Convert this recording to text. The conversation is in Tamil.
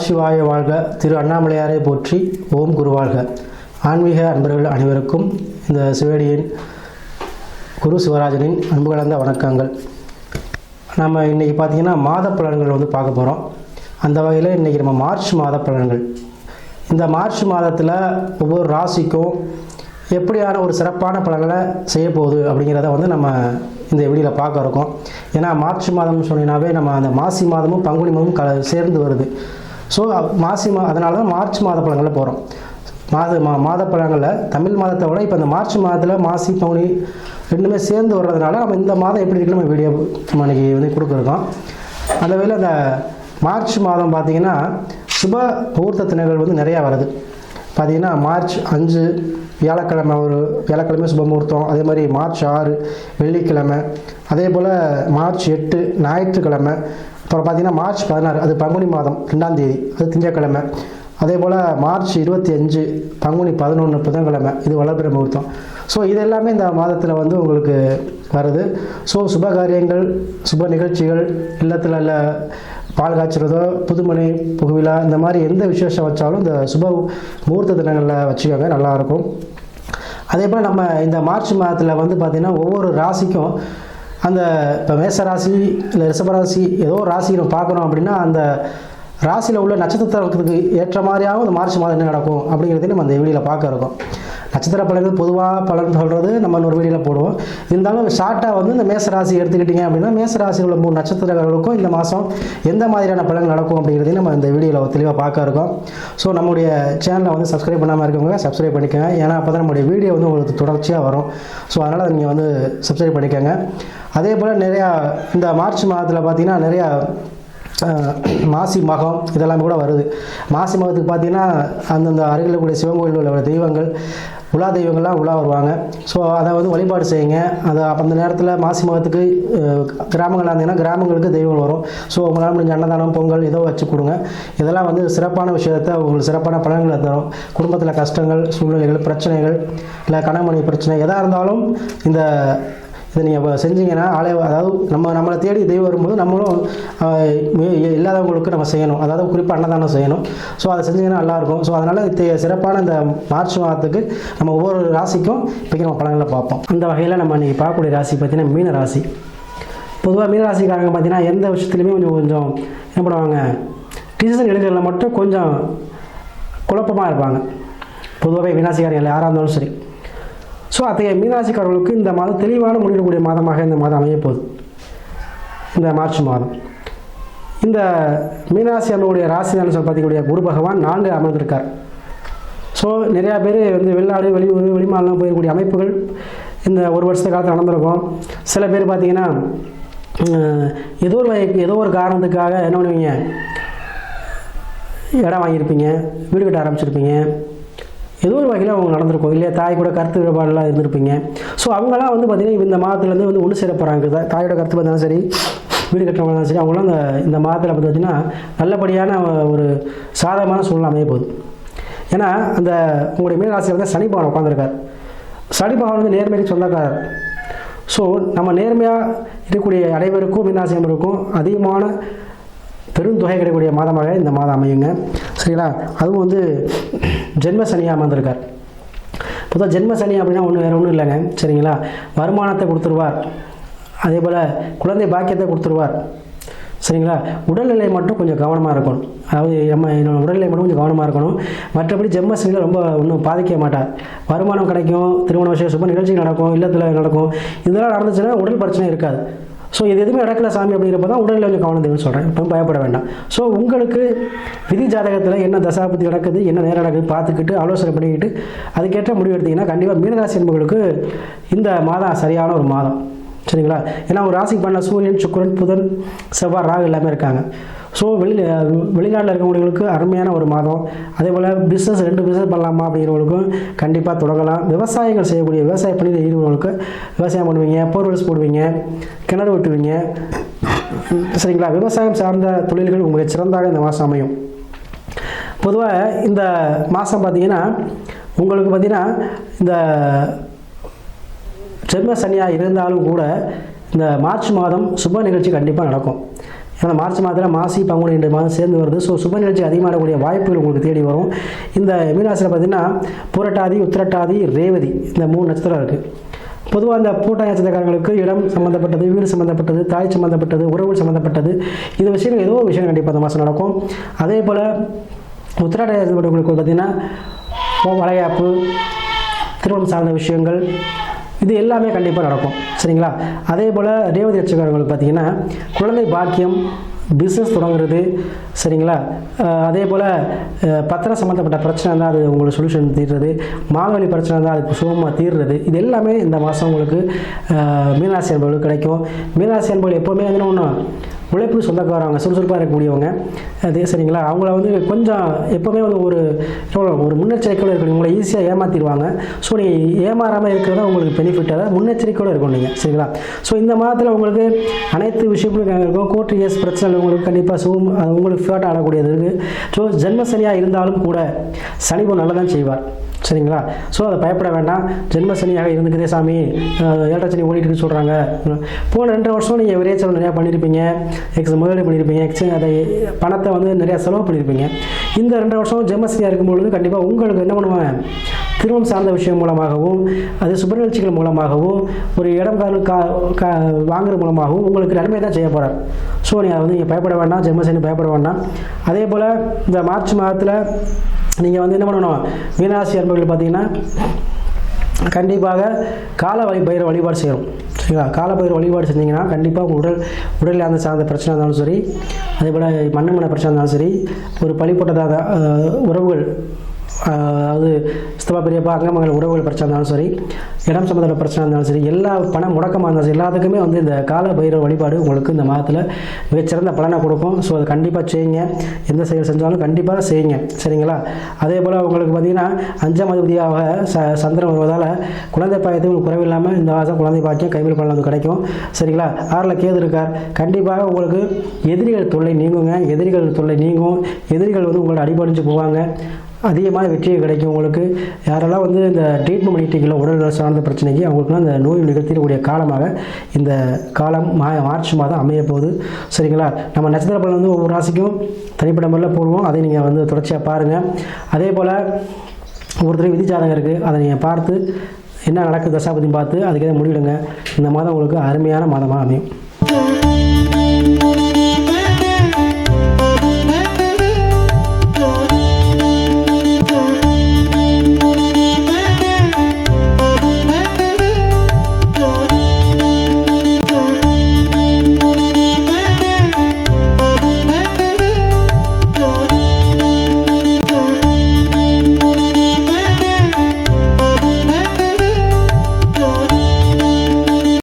நமசிவாய வாழ்க. திரு அண்ணாமலையாரை போற்றி. ஓம் குருவாழ்க. ஆன்மீக அன்பர்கள் அனைவருக்கும் இந்த சிவடியின் குரு சிவராஜனின் அன்பு கலந்த வணக்கங்கள். நம்ம இன்றைக்கி பார்த்திங்கன்னா மாத பலன்கள் பார்க்க போகிறோம். அந்த வகையில் இன்றைக்கி நம்ம மார்ச் மாத பலன்கள். இந்த மார்ச் மாதத்தில் ஒவ்வொரு ராசிக்கும் எப்படியான ஒரு சிறப்பான பலன்களை செய்ய போகுது அப்படிங்கிறத நம்ம இந்த வீடியோவில் பார்க்க இருக்கோம். ஏன்னா மார்ச் மாதம்னு சொன்னீங்கன்னாவே நம்ம அந்த மாசி மாதமும் பங்குனி மாதமும் சேர்ந்து வருது. ஸோ அதனால தான் மார்ச் மாத பலன்களில் போகிறோம். மாத பலன்களில் தமிழ் மாதத்தை விட இப்போ இந்த மார்ச் மாதத்தில் மாசி பங்குனி ரெண்டுமே சேர்ந்து வர்றதுனால நம்ம இந்த மாதம் எப்படி இருக்குன்னு நம்ம வீடியோ நம்ம இன்றைக்கி கொடுக்குறோம். அந்த வகையில் அந்த மார்ச் மாதம் பார்த்திங்கன்னா சுப முகூர்த்த தினங்கள் நிறையா வருது. பார்த்திங்கன்னா மார்ச் 5 வியாழக்கிழமை, ஒரு வியாழக்கிழமை சுப முகூர்த்தம். அதே மாதிரி மார்ச் 6 வெள்ளிக்கிழமை. அதே போல் மார்ச் 8 ஞாயிற்றுக்கிழமை. அப்புறம் பார்த்திங்கன்னா மார்ச் 16 அது பங்குனி மாதம் 2ஆம் தேதி, அது திங்கட்கிழமை. அதே போல் மார்ச் 25 பங்குனி 11 புதன்கிழமை, இது வளர்பிறை முகூர்த்தம். ஸோ இது எல்லாமே இந்த மாதத்தில் உங்களுக்கு வருது. ஸோ சுப காரியங்கள், சுப நிகழ்ச்சிகள், இல்லத்தில் இல்லை பால் காய்ச்சறதோ, புதுமனை புகுவிழா, இந்த மாதிரி எந்த விசேஷம் வச்சாலும் இந்த சுப முகூர்த்த தினங்களில் வச்சுக்கோங்க, நல்லாயிருக்கும். அதே போல் நம்ம இந்த மார்ச் மாதத்தில் பார்த்திங்கன்னா ஒவ்வொரு ராசிக்கும் அந்த இப்போ மேச ராசி இல்லை ரிஷபராசி ஏதோ ராசி நம்ம பார்க்குறோம் அப்படின்னா அந்த ராசியில் உள்ள நட்சத்திரத்துக்கு ஏற்ற மாதிரியாகவும் இந்த மார்ச் மாதம் என்ன நடக்கும் அப்படிங்கிறதையும் நம்ம அந்த வீடியோவில் பார்க்க இருக்கோம். நட்சத்திர பலன்கள் பொதுவாக பலன் சொல்கிறது நம்ம ஒரு வீடியோவில் போடுவோம். இருந்தாலும் ஷார்ட்டாக இந்த மேச ராசி எடுத்துக்கிட்டிங்க அப்படின்னா மேச ராசியில் உள்ள 3 நட்சத்திரங்களுக்கும் இந்த மாதம் எந்த மாதிரியான பலன்கள் நடக்கும் அப்படிங்கிறதையும் நம்ம இந்த வீடியோவில் தெளிவாக பார்க்க இருக்கோம். ஸோ நம்முடைய சேனலை சப்ஸ்கிரைப் பண்ணாமல் இருக்கவங்க சப்ஸ்கிரைப் பண்ணிக்கோங்க. ஏன்னா அப்போ தான் நம்முடைய வீடியோ உங்களுக்கு தொடர்ச்சியாக வரும். ஸோ அதனால் நீங்கள் சப்ஸ்கிரைப் பண்ணிக்கோங்க. அதே போல் நிறையா இந்த மார்ச் மாதத்தில் பார்த்திங்கன்னா நிறையா மாசி மகம் இதெல்லாம் கூட வருது. மாசி மகத்துக்கு பார்த்திங்கன்னா அந்தந்த அருகில் கூடிய சிவன் கோயிலில் உள்ள தெய்வங்கள், உலா தெய்வங்கள்லாம் உலா வருவாங்க. ஸோ அதை வழிபாடு செய்யுங்க. அதை அந்த நேரத்தில் மாசி மகத்துக்கு கிராமங்களாக இருந்தீங்கன்னா கிராமங்களுக்கு தெய்வங்கள் வரும். ஸோ உங்களால் முடிஞ்ச அன்னதானம், பொங்கல் ஏதோ வச்சு கொடுங்க. இதெல்லாம் சிறப்பான விஷயத்தை உங்களுக்கு சிறப்பான பலன்களை தரும். குடும்பத்தில் கஷ்டங்கள், சூழ்நிலைகள், பிரச்சனைகள், இல்லை கணவன் பிரச்சனை எதாக இருந்தாலும் இதை நீங்கள் செஞ்சீங்கன்னா அதாவது நம்மளை தேடி தெய்வம் வரும்போது நம்மளும் இல்லாதவங்களுக்கு நம்ம செய்யணும். அதாவது குறிப்பாக அன்னதானம் செய்யணும். ஸோ அதை செஞ்சிங்கன்னா நல்லாயிருக்கும். ஸோ அதனால் சிறப்பான இந்த மார்ச் மாதத்துக்கு நம்ம ஒவ்வொரு ராசிக்கும் இப்போக்கி நம்ம பலன்களை பார்ப்போம். அந்த வகையில் நம்ம இன்றைக்கி பார்க்கக்கூடிய ராசி பார்த்திங்கன்னா மீன ராசி. பொதுவாக மீன ராசிக்காரங்க பார்த்திங்கன்னா எந்த விஷயத்துலையுமே கொஞ்சம் என்ன பண்ணுவாங்க, டிசிஷன் எடுக்கிறதுல மட்டும் கொஞ்சம் குழப்பமாக இருப்பாங்க. பொதுவாகவே மீனராசிக்காரங்க யாராக இருந்தாலும் சரி. ஸோ அத்தகைய மீனராசிக்காரர்களுக்கு இந்த மாதம் தெளிவான முடியக்கூடிய மாதமாக இந்த மாதம் அமைய போகுது. இந்த மார்ச் மாதம் இந்த மீனராசி நம்மளுடைய ராசியான பார்த்திக்கூடிய குரு பகவான் 4 அமர்ந்திருக்கார். ஸோ நிறையா பேர் வெளிநாடு வெளிமாநிலம் போயக்கூடிய அமைப்புகள் இந்த ஒரு வருஷ காலத்தில் நடந்திருக்கும். சில பேர் பார்த்திங்கன்னா ஏதோ ஒரு காரணத்துக்காக என்ன பண்ணுவீங்க, இடம் வாங்கியிருப்பீங்க, வீடு கட்ட ஆரம்பிச்சிருப்பீங்க, ஏதோ ஒரு வகையில் அவங்க நடந்திருக்கும். இல்லையா தாய் கூட கருத்து வேறுபாடெல்லாம் இருந்திருப்பீங்க. ஸோ அவங்களாம் பார்த்திங்கன்னா இந்த மாதத்துலேருந்து ஒன்று சேர போகிறாங்க. தாயோட கருத்து பார்த்தாலும் சரி, வீடு கட்டுறவங்க தான் சரி, அவங்களாம் இந்த மாதத்தில் பார்த்திங்கன்னா நல்லபடியான ஒரு சாதகமான சூழ்நிலை அமைய போகுது. ஏன்னா அந்த உங்களுடைய மீனராசியில் சனி பகவான் உட்காந்துருக்கார். சனி பகவான் நேர்மைக்கு சொந்தக்காரர். ஸோ நம்ம நேர்மையாக இருக்கக்கூடிய அனைவருக்கும் மீனராசியமருக்கும் அதிகமான பெருந்தொகை கிடைக்கக்கூடிய மாதமாக இந்த மாதம் அமையுங்க. சரிங்களா? அதுவும் ஜென்ம சனியாக அமர்ந்திருக்கார். பொதுவாக ஜென்ம சனி அப்படின்னா வேறு ஒன்றும் இல்லைங்க. சரிங்களா? வருமானத்தை கொடுத்துருவார். அதே போல் குழந்தை பாக்கியத்தை கொடுத்துருவார். சரிங்களா? உடல்நிலை மட்டும் கொஞ்சம் கவனமாக இருக்கணும். அதாவது என்னோட உடல்நிலை மட்டும் கொஞ்சம் கவனமாக இருக்கணும். மற்றபடி ஜென்ம சனியில் ரொம்ப ஒன்றும் பாதிக்க மாட்டார். வருமானம் கிடைக்கும், திருமண விஷயம் சுப நிகழ்ச்சிகள் நடக்கும், இல்லத்தில் நடக்கும். இதெல்லாம் நடந்துச்சுன்னா உடல் பிரச்சனை இருக்காது. ஸோ இது எதுவுமே நடக்கல சாமி அப்படிங்கிறப்ப தான் உடலில் கொஞ்சம் கவனம் தேவைன்னு சொல்கிறேன். இப்போ பயப்பட வேண்டாம். ஸோ உங்களுக்கு விதி ஜாதகத்தில் என்ன தசாபதி நடக்குது, என்ன நேரம் நடக்குது பார்த்துக்கிட்டு ஆலோசனை பண்ணிக்கிட்டு அதுக்கேற்ற முடிவு எடுத்திங்கன்னா கண்டிப்பாக மீனராசி என்பவர்களுக்கு இந்த மாதம் சரியான ஒரு மாதம். சரிங்களா? ஏன்னா ஒரு ராசிக்கு பண்ண சூரியன், சுக்கிரன், புதன், செவ்வாய், ராகு எல்லாமே இருக்காங்க. ஸோ வெளிநாட்டில் இருக்கவங்களுக்கு அருமையான ஒரு மாதம். அதே போல் 2 பிஸ்னஸ் பண்ணலாமா அப்படிங்கிறவங்களுக்கும் கண்டிப்பாக தொடங்கலாம். விவசாயங்கள் செய்யக்கூடிய விவசாய பணியில் ஈடுபடுறவங்களுக்கு விவசாயம் பண்ணுவீங்க, போர்வெல்ஸ் போடுவீங்க, கிணறு வெட்டுவீங்க. சரிங்களா? விவசாயம் சார்ந்த தொழில்கள் உங்களுக்கு சிறந்தாக இந்த மாதம் அமையும். பொதுவாக இந்த மாதம் பார்த்திங்கன்னா உங்களுக்கு பார்த்திங்கன்னா இந்த ஜென்ம சனியாக இருந்தாலும் கூட இந்த மார்ச் மாதம் சுப நிகழ்ச்சி கண்டிப்பாக நடக்கும். ஏன்னா மார்ச் மாதத்தில் மாசி பங்குனி 2 மாதம் சேர்ந்து வருது. ஸோ சுப நிகழ்ச்சி அதிகமாகக்கூடிய வாய்ப்புகள் உங்களுக்கு தேடி வரும். இந்த மீனராசியில் பார்த்தீங்கன்னா புரட்டாதி, உத்திரட்டாதி, ரேவதி இந்த 3 நட்சத்திரம் இருக்குது. பொதுவாக இந்த பூட்டாதி நட்சத்திரக்காரங்களுக்கு இடம் சம்மந்தப்பட்டது, வீடு சம்மந்தப்பட்டது, தாய் சம்மந்தப்பட்டது, உறவுகள் சம்மந்தப்பட்டது, இது விஷயங்கள் ஏதோ ஒரு விஷயம் கண்டிப்பாக அந்த மாதம் நடக்கும். அதே போல் உத்திரட்டாதி நட்சத்திரங்களுக்கு பார்த்திங்கன்னா வளையாப்பு, திருமணம் சார்ந்த விஷயங்கள் இது எல்லாமே கண்டிப்பாக நடக்கும். சரிங்களா? அதே போல் ரேவதி நட்சத்திரக்காரங்களுக்கு பார்த்திங்கன்னா குழந்தை பாக்கியம், பிஸ்னஸ் தொடங்குறது. சரிங்களா? அதே போல் பத்திரம் சம்மந்தப்பட்ட பிரச்சனை இருந்தால் அது உங்களுக்கு சொல்யூஷன் தீர்றது, மாங்கனி பிரச்சனை இருந்தால் அதுக்கு சுகமாக தீர்றது. இது எல்லாமே இந்த மாதம் உங்களுக்கு மீனராசி என்பவர்களுக்கு கிடைக்கும். மீனராசி என்பவர்கள் எப்போவுமே வந்து ஒன்று உழைப்பு சொந்தக்காரவங்க, சுறுசுறுப்பாக இருக்கக்கூடியவங்க. அது சரிங்களா? அவங்கள வந்து கொஞ்சம் எப்போவுமே வந்து ஒரு முன்னெச்சரிக்கையோடு இருக்கணும். உங்களை ஈஸியாக ஏமாற்றிடுவாங்க. ஸோ நீங்கள் ஏமாறாமல் இருக்கிறதா உங்களுக்கு பெனிஃபிட். அதாவது முன்னெச்சரிக்கையோடு இருக்கணும் நீங்கள். சரிங்களா? ஸோ இந்த மாதத்தில் உங்களுக்கு அனைத்து விஷயங்களும் இருக்கும். கோர்ட் கேஸ் பிரச்சனை உங்களுக்கு கண்டிப்பாக உங்களுக்கு ஃபேட் ஆடக்கூடியது இருக்குது. ஸோ ஜென்ம சனியாக இருந்தாலும் கூட சனி நல்லதான் செய்வார். சரிங்களா? ஸோ அதை பயப்பட வேண்டாம். ஜென்ம சனியாக இருந்துக்கிறதே சாமி, 7 சனி ஓடிட்டு சொல்கிறாங்க. போன 2 வருஷம் நீங்கள் விரைய செலவு நிறையா பண்ணியிருப்பீங்க, முதலீடு பண்ணியிருப்பீங்க, அதை பணத்தை வந்து நிறையா செலவு பண்ணியிருப்பீங்க. இந்த 2 வருஷம் ஜென்ம சனியாக இருக்கும்பொழுது கண்டிப்பாக உங்களுக்கு என்ன பண்ணுவாங்க, திருமணம் சார்ந்த விஷயம் மூலமாகவும், அது சுப நிகழ்ச்சிகள் மூலமாகவும், ஒரு இடம் வாங்குற மூலமாகவும் உங்களுக்கு நன்மை தான் செய்ய போகிறார். ஸோ நீங்கள் பயப்பட வேண்டாம், ஜென்ம சனி பயப்பட வேண்டாம். அதே போல் இந்த மார்ச் மாதத்தில் நீங்கள் வந்து என்ன பண்ணணும், மீனராசி அன்பர்கள் பார்த்தீங்கன்னா கண்டிப்பாக கால பைரவ வழிபாடு செய்யணும். சரிங்களா? கால பைரவ வழிபாடு செஞ்சீங்கன்னா கண்டிப்பாக உங்கள் உடலில் அந்த சார்ந்த பிரச்சனை இருந்தாலும் சரி, அதே போல் மண்ணு பிரச்சனை இருந்தாலும் சரி, ஒரு பழிப்பட்டதாக உறவுகள், அதாவது சித்தப்பா பெரியப்பா அங்கமங்கள் உறவுகள் பிரச்சனை இருந்தாலும் சரி, இடம் சம்மந்தப்பட்ட பிரச்சனை இருந்தாலும் சரி, எல்லா பணம் முடக்கமாக இருந்தாலும் சரி, எல்லாத்துக்குமே வந்து இந்த கால பைரவ வழிபாடு உங்களுக்கு இந்த மாதத்தில் மிகச்சிறந்த பலனை கொடுக்கும். ஸோ அது கண்டிப்பாக செய்யுங்க. எந்த செயல் செஞ்சாலும் கண்டிப்பாக செய்யுங்க. சரிங்களா? அதே போல் உங்களுக்கு பார்த்திங்கன்னா 5ஆம் அதிபதியாக சந்திரன் வருவதால் குழந்தை பாக்கியத்துக்கு உங்களுக்கு குறைவில்லாமல் இந்த மாதம் குழந்தை பாக்கியம் கைவில் பலன் கிடைக்கும். சரிங்களா? 6ல் கேது இருக்கார். கண்டிப்பாக உங்களுக்கு எதிரிகள் தொல்லை நீங்குங்க. எதிரிகள் தொல்லை நீங்கும். எதிரிகள் வந்து உங்களோட அடிபடிஞ்சு போவாங்க. அதிகமான வெற்றியை கிடைக்கும் உங்களுக்கு. யாரெல்லாம் வந்து இந்த ட்ரீட்மெண்ட் பண்ணிட்டீங்களோ உடல் சார்ந்த பிரச்சனைக்கு, அவங்களுக்குலாம் அந்த நோய் நிகழ்த்திடக்கூடிய காலமாக இந்த காலம் மார்ச் மாதம் அமைய போகுது. சரிங்களா? நம்ம நட்சத்திர பலன் வந்து ஒவ்வொரு ராசிக்கும் தனிப்பட்ட முறையில் போடுவோம். அதை நீங்கள் வந்து தொடர்ச்சியாக பாருங்கள். அதே போல் ஒவ்வொருத்தரையும் விதிச்சாரங்க இருக்குது. அதை நீங்கள் பார்த்து என்ன நடக்குது தசாபதியும் பார்த்து அதுக்கே முடிவிடுங்க. இந்த மாதம் உங்களுக்கு அருமையான மாதமாக அமையும்.